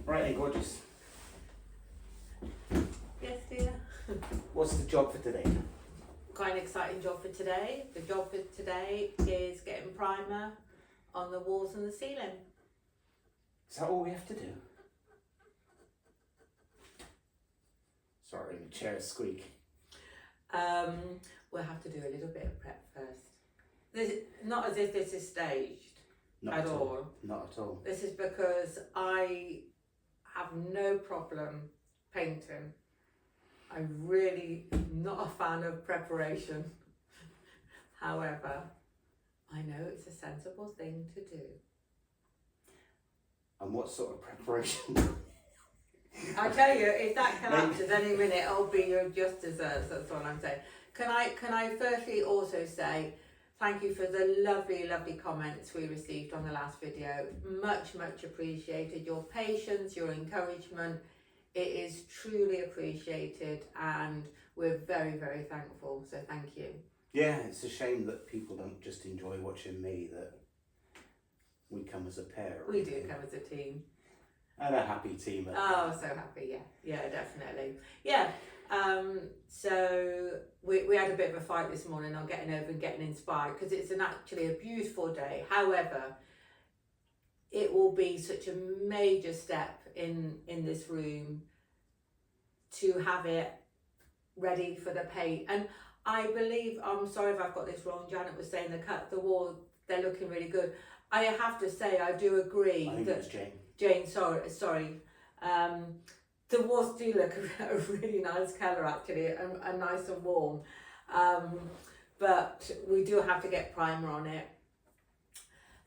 Right then, gorgeous. Yes, dear. What's the job for today? Quite an exciting job for today. The job for today is getting primer on the walls and the ceiling. Is that all we have to do? Sorry, the chair squeak. We'll have to do a little bit of prep first. Not as if this is staged Not at all. Not at all. This is because I have no problem painting. I'm really not a fan of preparation. However, I know it's a sensible thing to do. And what sort of preparation? I tell you, if that collapses any minute, it'll be your just desserts. That's all I'm saying. Can I firstly also say thank you for the lovely comments we received on the last video. Much appreciated. Your patience, your encouragement. It is truly appreciated, and we're very thankful. So thank you. Yeah, it's a shame that people don't just enjoy watching me. That we come as a pair. We do come as a team. And a happy team. Oh, so happy, yeah, definitely. Yeah, so we had a bit of a fight this morning on getting over and getting inspired, because it's actually a beautiful day. However, it will be such a major step in this room to have it ready for the paint. And I believe, I'm sorry if I've got this wrong, Janet was saying the wall, they're looking really good. I have to say, I do agree. I think that it was Jane. Jane, sorry. The walls do look a really nice colour actually, and nice and warm. But we do have to get primer on it.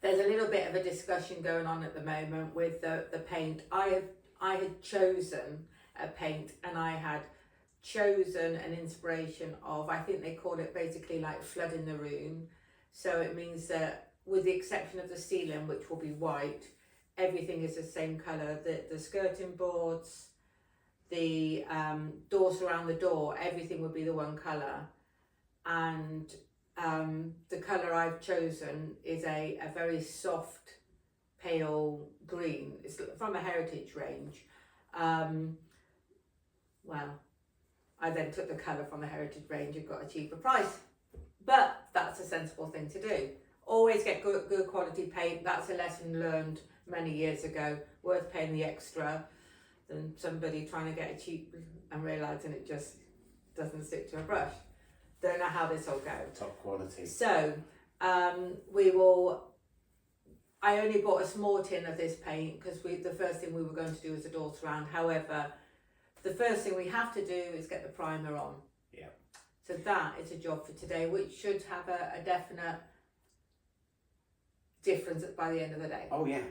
There's a little bit of a discussion going on at the moment with the paint. I had chosen a paint, and I had chosen an inspiration of, I think they call it basically like flooding the room. So it means that with the exception of the ceiling, which will be white, everything is the same colour. The skirting boards, the doors around the door, everything would be the one colour. And the colour I've chosen is a very soft, pale green. It's from a heritage range. Well, I then took the colour from the heritage range and got a cheaper price. But that's a sensible thing to do. Always get good quality paint. That's a lesson learned many years ago. Worth paying the extra than somebody trying to get a cheap and realising it just doesn't stick to a brush. Don't know how this will go. Top quality. So I only bought a small tin of this paint because the first thing we were going to do was the door surround. However, the first thing we have to do is get the primer on. Yeah. So that is a job for today, which should have a definite difference by the end of the day. Oh yeah.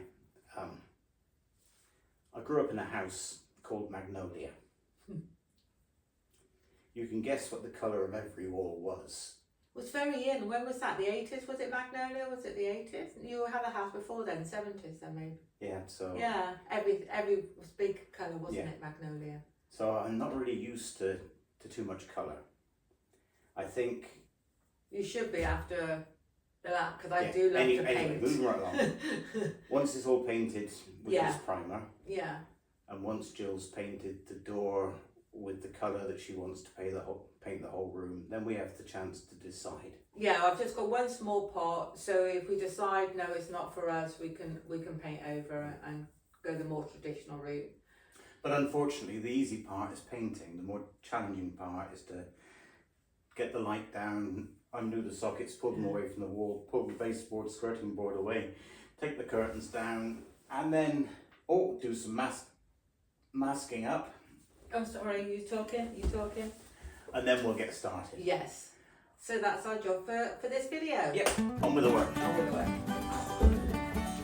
I grew up in a house called Magnolia. You can guess what the colour of every wall was. Was very in. When was that? The 80s? Was it Magnolia? Was it the 80s? You had a house before then, 70s then maybe. Yeah, so... Yeah, every was big colour, wasn't it, Magnolia? So I'm not really used to too much colour. I think... You should be after that, because I do love to paint. Anyway, moving right along. Once it's all painted with this primer, and once Jill's painted the door with the colour that she wants to paint the whole room, then we have the chance to decide. Yeah, I've just got one small pot, so if we decide no, it's not for us, we can paint over and go the more traditional route. But unfortunately, the easy part is painting. The more challenging part is to get the light down, undo the sockets, pull them away from the wall, pull the baseboard, skirting board away, take the curtains down, and then do some masking up. Oh, sorry, you talking? And then we'll get started. Yes. So that's our job for this video. Yep, on with the work. On with the work.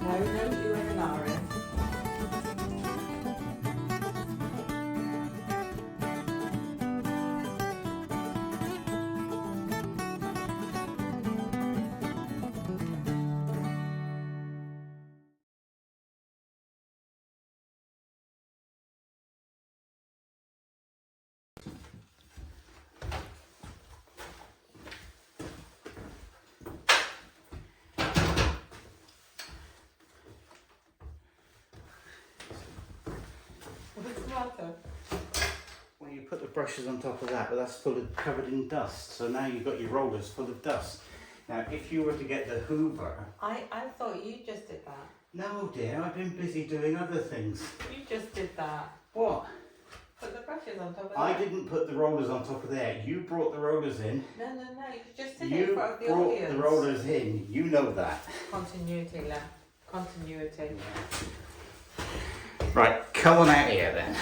No, don't do an alarm. matter? Well, you put the brushes on top of that, but that's covered in dust. So now you've got your rollers full of dust. Now, if you were to get the Hoover... I thought you just did that. No, dear, I've been busy doing other things. You just did that. What? Put the brushes on top of that. I didn't put the rollers on top of there. You brought the rollers in. No, you just did it in You front of the brought audience. the rollers in. You know that. Continuity, left. Continuity. Right, come on out here then.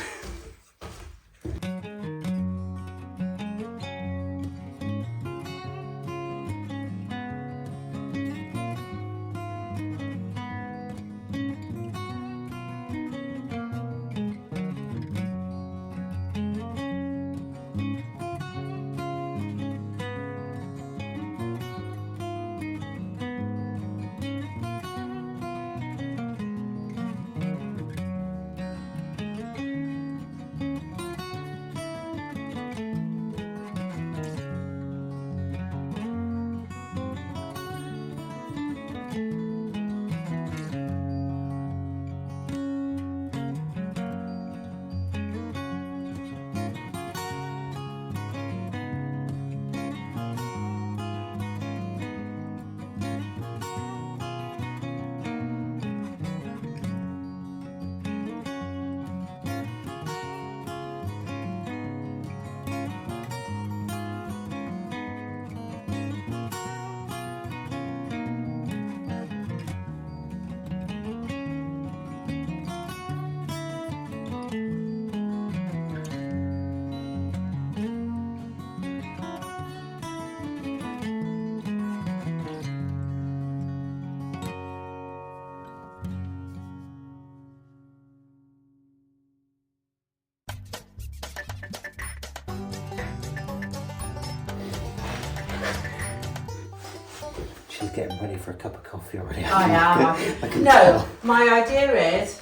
She's getting ready for a cup of coffee already. I am. I can No, tell. my idea is,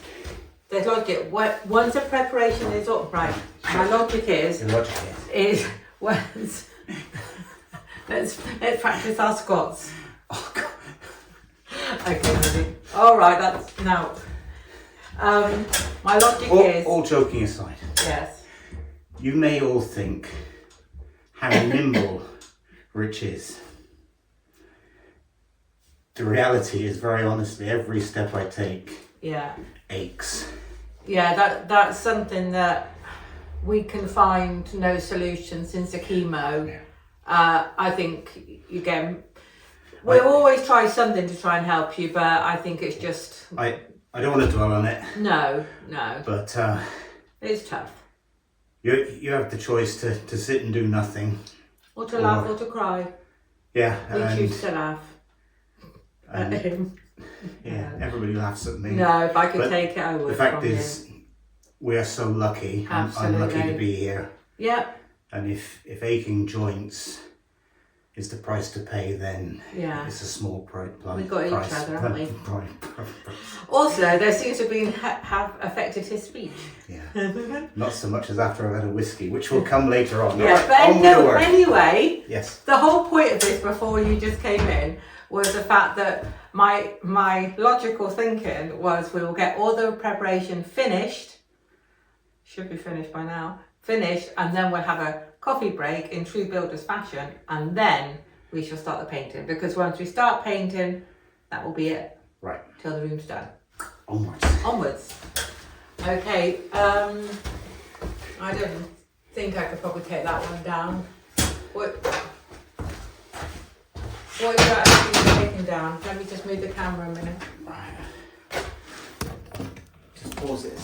there's logic. Once a preparation is up, right, my logic is, The logic is. once, let's practice our squats. Oh, God. Okay, ready. All right, that's, now, my logic is, All joking aside, yes, you may all think how nimble Rich is. The reality is, very honestly, every step I take yeah. aches. Yeah, that's something that we can find no solution since the chemo. Yeah. I think, again, we'll always try something to try and help you, but I think it's just... I don't want to dwell on it. No. But It's tough. you have the choice to sit and do nothing. Or to laugh or to cry. Yeah. We choose to laugh at him. Yeah, everybody laughs at me. No, if I could But take it, I would. The fact from is, we are so lucky. I'm lucky to Absolutely. be here. you. Yeah, And if aching joints is the price to pay, then yeah. it's a small price. We've got each price, other, haven't we? price. Also, there seems to have affected his speech. Yeah, not so much as after I've had a whiskey, which will come later on. Yeah, Right, but on with the no, work. anyway, Yes. the whole point of this before you just came in was the fact that my logical thinking was we will get all the preparation finished, should be finished by now, finished, and then we'll have a coffee break in true builder's fashion, and then we shall start the painting, because once we start painting, that will be it. Right. Till the room's done. Onwards. Okay, I don't think I could probably take that one down. What is that actually taken down? Let me just move the camera a minute. Right. Just pause it.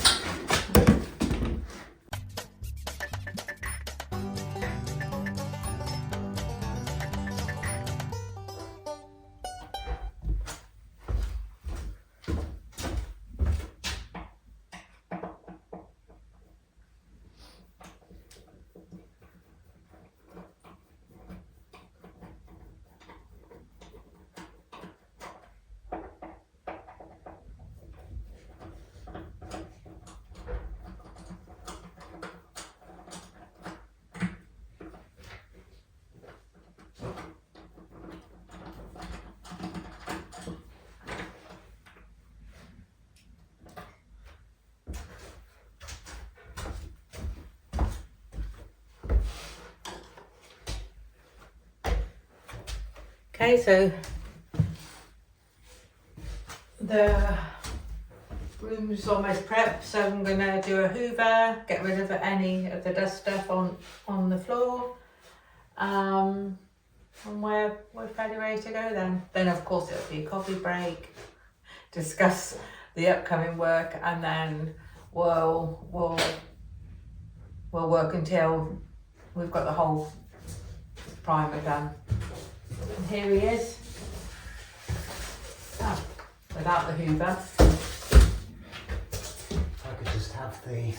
Okay, so the room's almost prepped, so I'm gonna do a hoover, get rid of any of the dust stuff on the floor. And we're fairly ready to go then. Then of course it'll be a coffee break, discuss the upcoming work, and then we'll work until we've got the whole primer done. And here he is. Oh, without the hoover. If I could just have the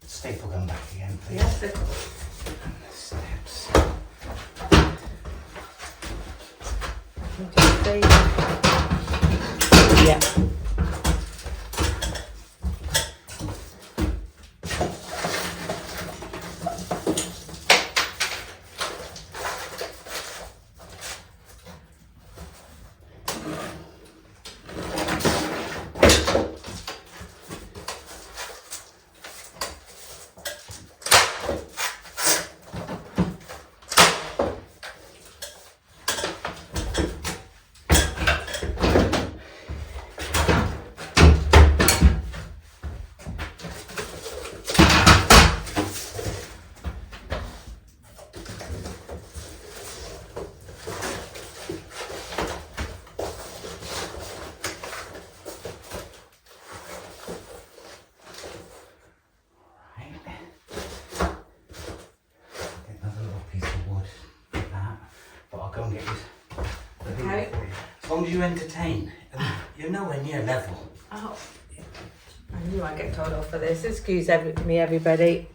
staple gun back again, please. Yes, And the steps. yeah. Okay. As long as you entertain, and you're nowhere near level. Oh, I knew I'd get told off for this. Excuse me, everybody.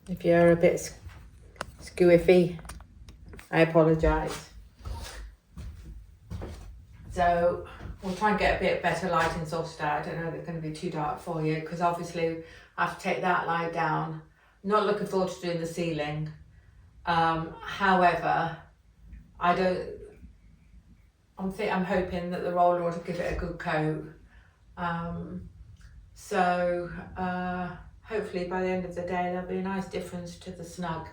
If you're a bit squiffy, I apologise. So we'll try and get a bit better lighting sorted out. I don't know if it's going to be too dark for you, because obviously I have to take that light down. Not looking forward to doing the ceiling. However, I'm hoping that the roller will give it a good coat. So hopefully by the end of the day there'll be a nice difference to the snug,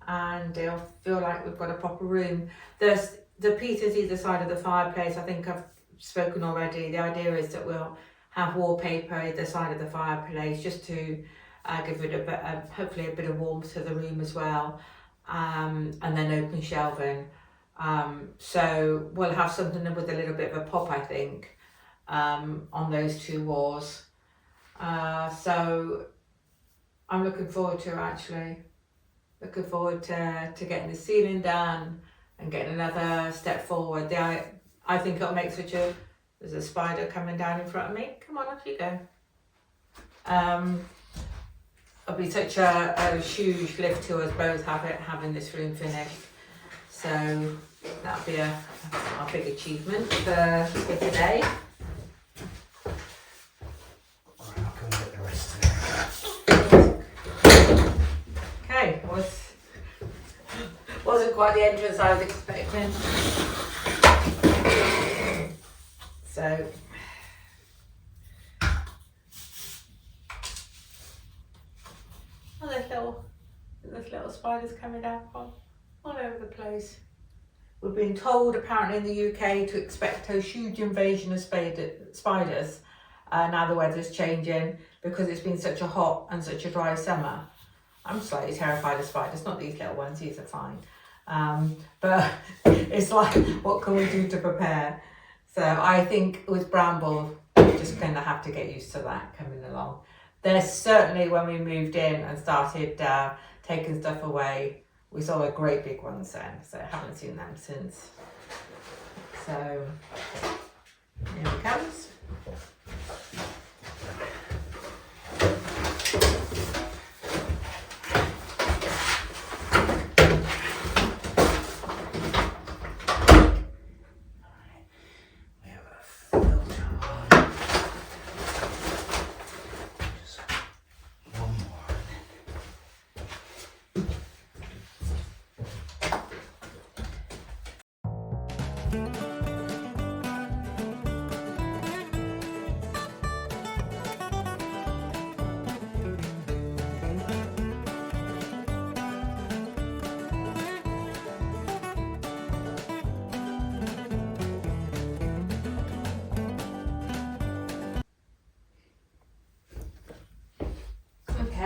and it'll feel like we've got a proper room. There's the pieces either side of the fireplace. I think I've spoken already. The idea is that we'll have wallpaper either side of the fireplace, just to give it a bit of, hopefully a bit of warmth to the room as well, and then open shelving. So we'll have something with a little bit of a pop, I think, on those two walls. So I'm looking forward to getting the ceiling done and getting another step forward. I think it'll make there's a spider coming down in front of me. Come on, off you go. It'll be such a huge lift to us both having this room finished. So that'll be a big achievement for today. Alright, I'll go and get the rest of it. Okay, wasn't quite the entrance I was expecting. So there's little spiders coming down from all over the place. We've been told apparently in the UK to expect a huge invasion of spiders now the weather's changing, because it's been such a hot and such a dry summer. I'm slightly terrified of spiders, not these little ones, these are fine. But it's like, what can we do to prepare? So I think with Bramble, we're just going to have to get used to that coming along. There's certainly, when we moved in and started taking stuff away, we saw a great big ones then, so I haven't seen them since. So here it comes.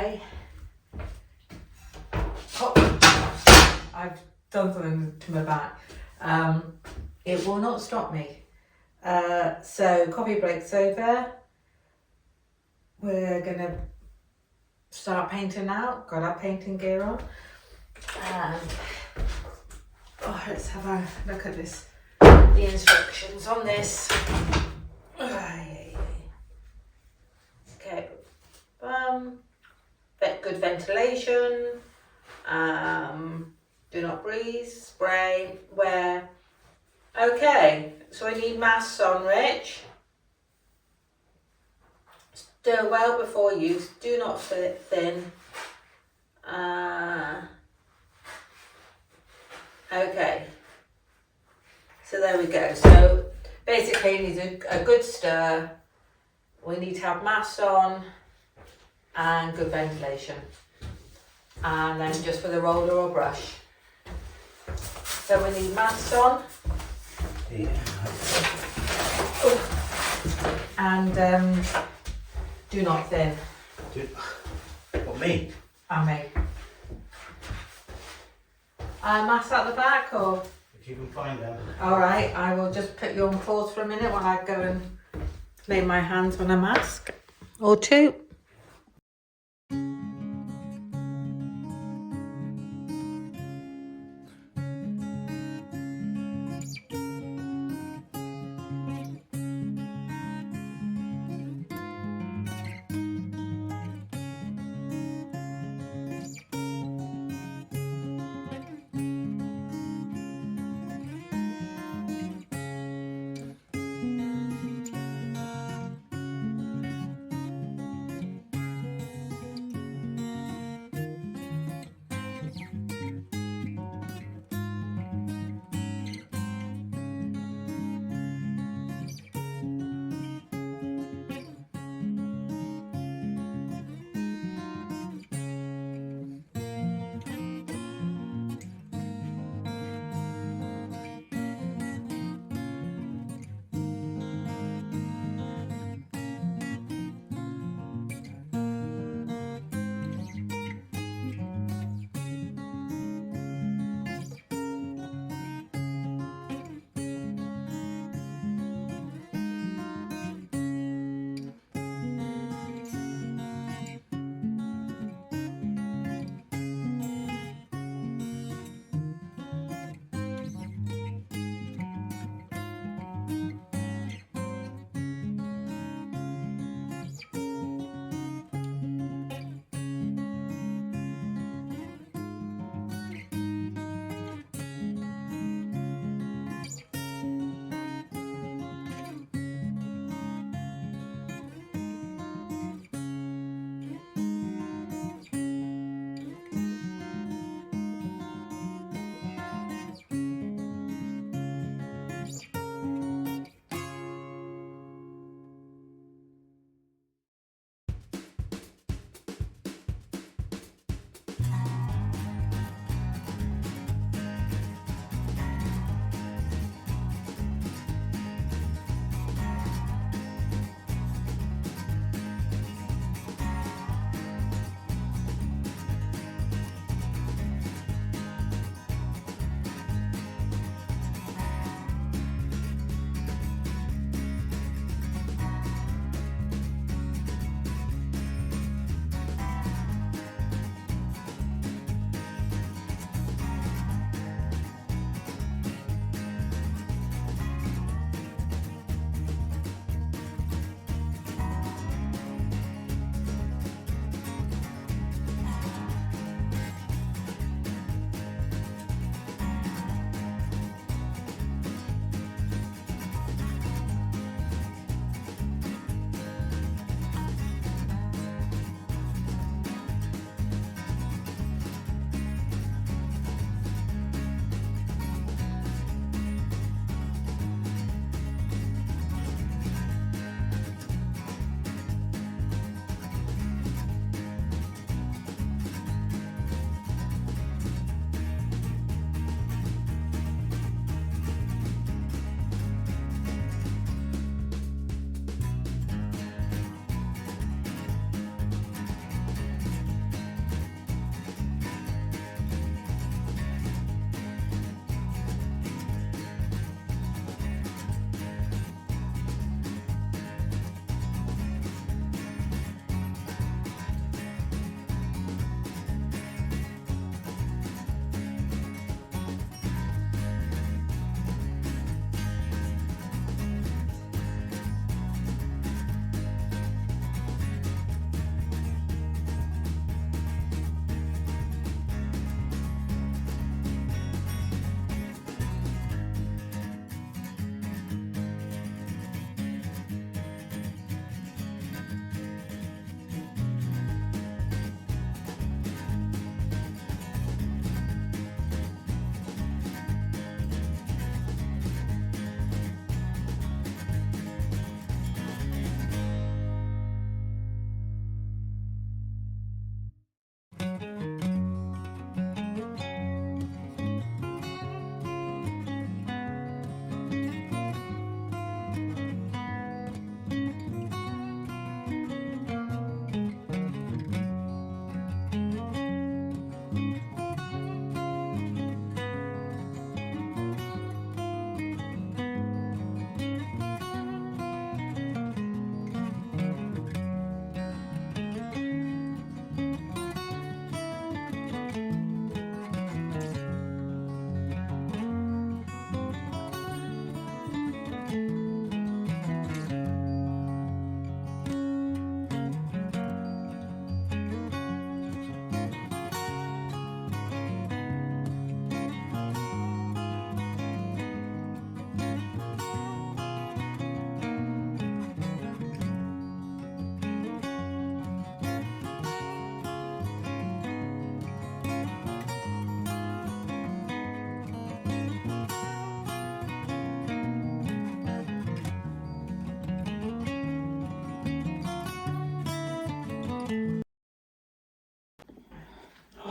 Okay. Oh, I've done something to my back. It will not stop me. So coffee break's over. We're gonna start painting now. Got our painting gear on. And let's have a look at this. The instructions on this. Okay. Good ventilation. Do not breathe. Spray. Wear. Okay. So we need masks on, Rich. Stir well before use. Do not thin. Okay. So there we go. So basically you need a good stir. We need to have masks on and good ventilation. And then just with a roller or brush. So we need masks on. Yeah. And do not thin. What, me? And me. Masks at the back or? If you can find them. Alright, I will just put you on pause for a minute while I go and lay my hands on a mask or two.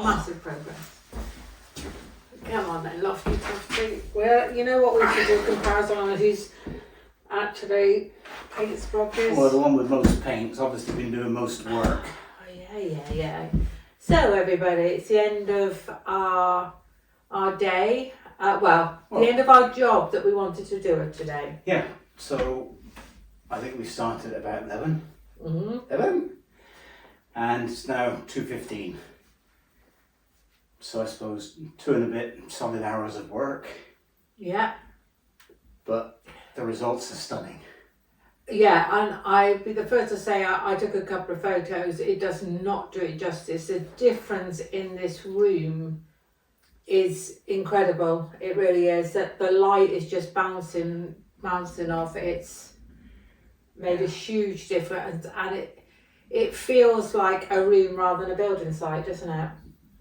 Massive progress. Come on then, Lofty Tofty. Well, you know what we should do a comparison on who's actually paint sprockers. Well, the one with most paint's obviously been doing most work. Oh yeah. So everybody, it's the end of our day. The end of our job that we wanted to do it today. Yeah, so I think we started at about 11. Mm-hmm. 11? And it's now 2:15. So I suppose 2 and a bit solid hours of work. Yeah. But the results are stunning. Yeah, and I'd be the first to say I took a couple of photos. It does not do it justice. The difference in this room is incredible. It really is. That the light is just bouncing off. It's made a huge difference, and it feels like a room rather than a building site, doesn't it?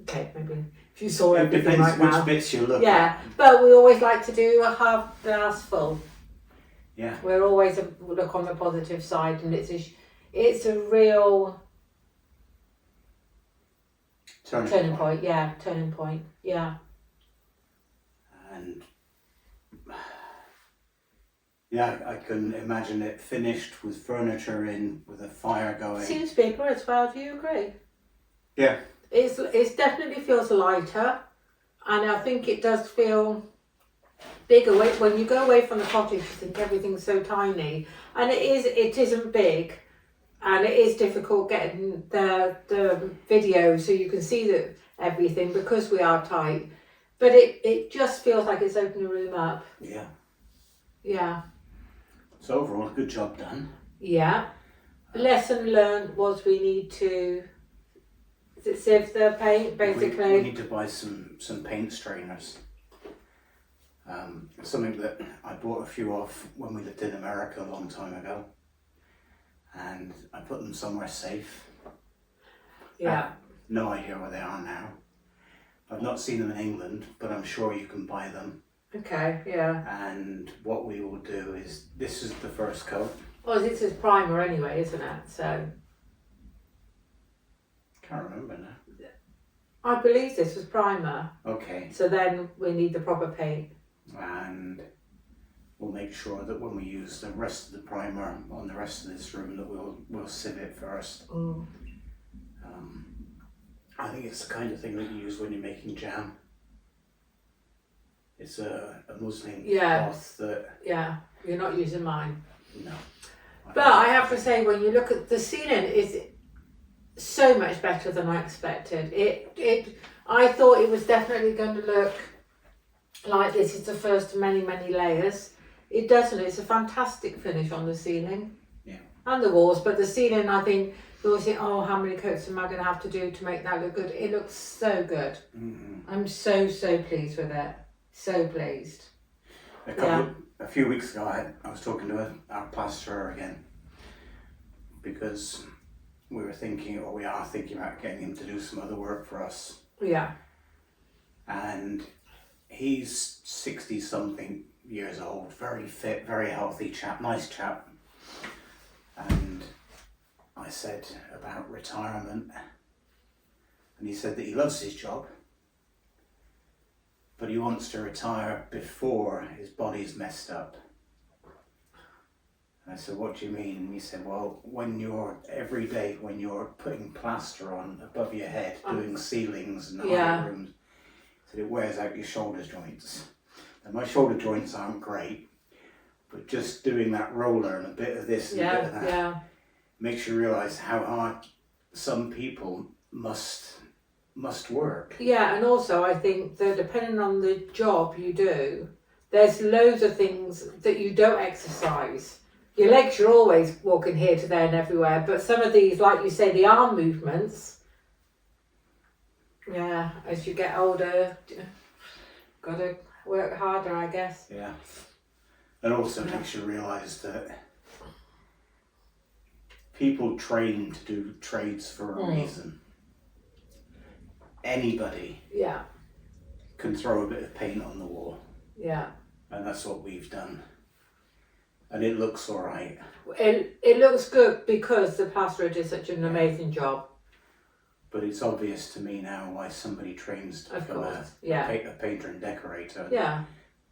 Okay, maybe if you saw It everything depends right which now. bits you look Yeah, at. but we always like to do a half glass full. Yeah. We're always look on the positive side, and it's a real turning point. Yeah, turning point. Yeah. And yeah, I can imagine it finished with furniture in, with a fire going. Seems bigger as well. Do you agree? Yeah. It's definitely feels lighter, and I think it does feel bigger. When you go away from the cottage, you think everything's so tiny, and it isn't big, and it is difficult getting the video so you can see everything because we are tight, but it just feels like it's opening the room up. Yeah. So overall, good job done. Yeah. Lesson learned was we need to sieve the paint, basically. We need to buy some paint strainers. Something that I bought a few off when we lived in America a long time ago, and I put them somewhere safe. Yeah. I have no idea where they are now. I've not seen them in England, but I'm sure you can buy them. Okay, yeah. And what we will do is, this is the first coat. Well, this is primer anyway, isn't it? So Can't remember now. I believe this was primer. Okay. So then we need the proper paint. And we'll make sure that when we use the rest of the primer on the rest of this room, that we'll sieve it first. Mm. I think it's the kind of thing that you use when you're making jam. It's a muslin cloth that... Yeah, you're not using mine. No. But I have to say, when you look at the ceiling, it's so much better than I expected. I thought it was definitely going to look like this is the first of many, many layers. It doesn't. It's a fantastic finish on the ceiling. Yeah. And the walls, but the ceiling, I think, you always think, oh, how many coats am I going to have to do to make that look good? It looks so good. Mm-hmm. I'm so pleased with it. So pleased. A few weeks ago, I was talking to our plasterer again, because we are thinking about getting him to do some other work for us. Yeah. And he's 60-something years old, very fit, very healthy chap, nice chap. And I said about retirement, and he said that he loves his job, but he wants to retire before his body's messed up. And I said, what do you mean? And he said, well, every day when you're putting plaster on above your head, doing ceilings and higher rooms, he said it wears out your shoulder joints. And my shoulder joints aren't great, but just doing that roller and a bit of this and a bit of that makes you realise how hard some people must work. Yeah, and also I think that depending on the job you do, there's loads of things that you don't exercise. Your legs, you're always walking here to there and everywhere, but some of these, like you say, the arm movements, yeah, as you get older, gotta work harder, I guess. Yeah. It also makes you realise that people train to do trades for a reason. Anybody can throw a bit of paint on the wall. Yeah. And that's what we've done. And it looks alright. It looks good because the plasterer did such an amazing job. But it's obvious to me now why somebody trains to Of become course, yeah. a painter and decorator. Yeah,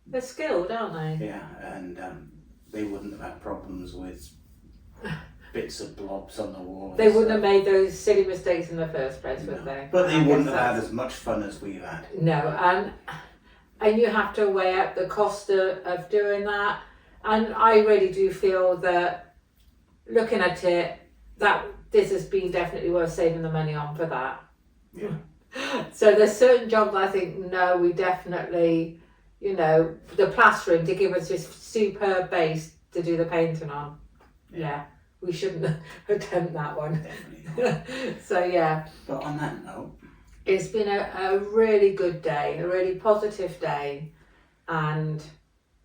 they're skilled, aren't they? Yeah, and they wouldn't have had problems with bits of blobs on the walls. They wouldn't have made those silly mistakes in the first place, would they? But they I wouldn't guess have had that's- as much fun as we've had. No, and you have to weigh up the cost of doing that. And I really do feel that looking at it, that this has been definitely worth saving the money on for that. Yeah. So there's certain jobs I think, no, we definitely, you know, the plastering to give us this superb base to do the painting on. Yeah, we shouldn't attempt that one. Definitely not. So yeah, But on that note, it's been a really good day, a really positive day, and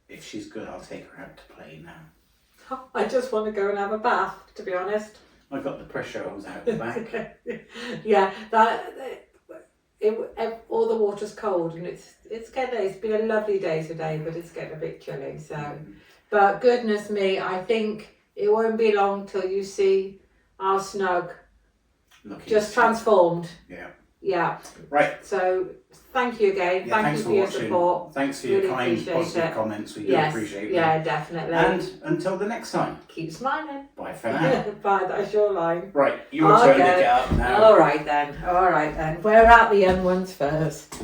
if she's good, I'll take her out to play now. I just want to go and have a bath, to be honest. I've got the pressure hose out the back. Yeah, all the water's cold, and it's been a lovely day today, but it's getting a bit chilly. So, but goodness me, I think it won't be long till you see our snug Looking just sad. transformed. Yeah. Yeah. Right. So thank you again. Yeah, Thank you for your watching. support. Thanks for your Really kind, appreciate positive it. comments. We do Yes. appreciate them. Yeah, definitely. And until the next time, Keep smiling. bye for now. Bye. That's your line. Right, your turn to get up now. All right then. All right then. We're at the young ones first.